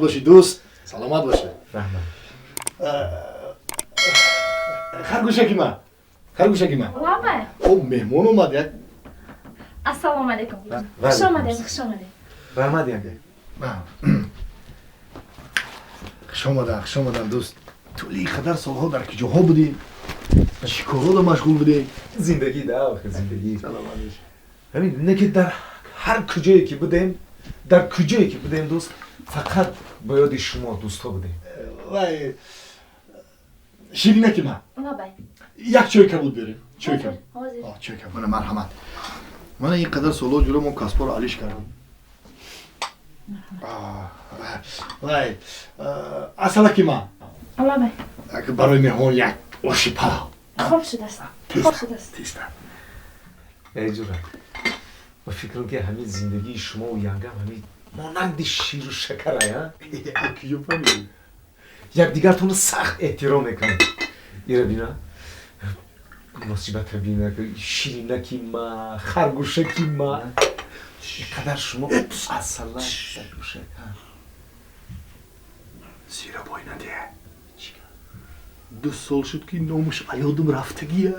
باشی دوست. سلامت باشه. رحمت. خرگوشکی من. خرگوشکی من. بابا او مهمون اومد یک. السلام علیکم. وعلیکم خوش آمدید. خوش آمدید. رحمت یعنی. خوش آمدن دوست. طولی قدر سالها در کجاها بودی؟ چی کارا مشغول بودی؟ زندگی ده آخه زندگی. سلامت باش. همین نه که در هر کجایی که بودیم در کجایی که بودیم دوست فقط با یاد شما دوستا بودیم. وای شیرینکی من. بابا یک چای کبود بریم. چای کبود. حاضر. چای کبود. من مرحمت. من این قدر سالها جلو من کسبا رو علیش کردم. وای اصلکی من. بابا اگه برای مهمان یک آشی پلاو. خوب شده است. خوب شده است. تیسته. ای جورا با فکرم که همین زندگی شما و ینگم همین مانند شیر و شکر ها کیو فهمیدی؟ یک دیگرتون رو سخت احترام میکنم. ایره بینا مصیبت بینا که شیرینکی ما خرگوشکی ما چقدر شما اصلا خرگوشک زیرا بای ندیه. 2 سال شد که نامش ایادم رفتگیه.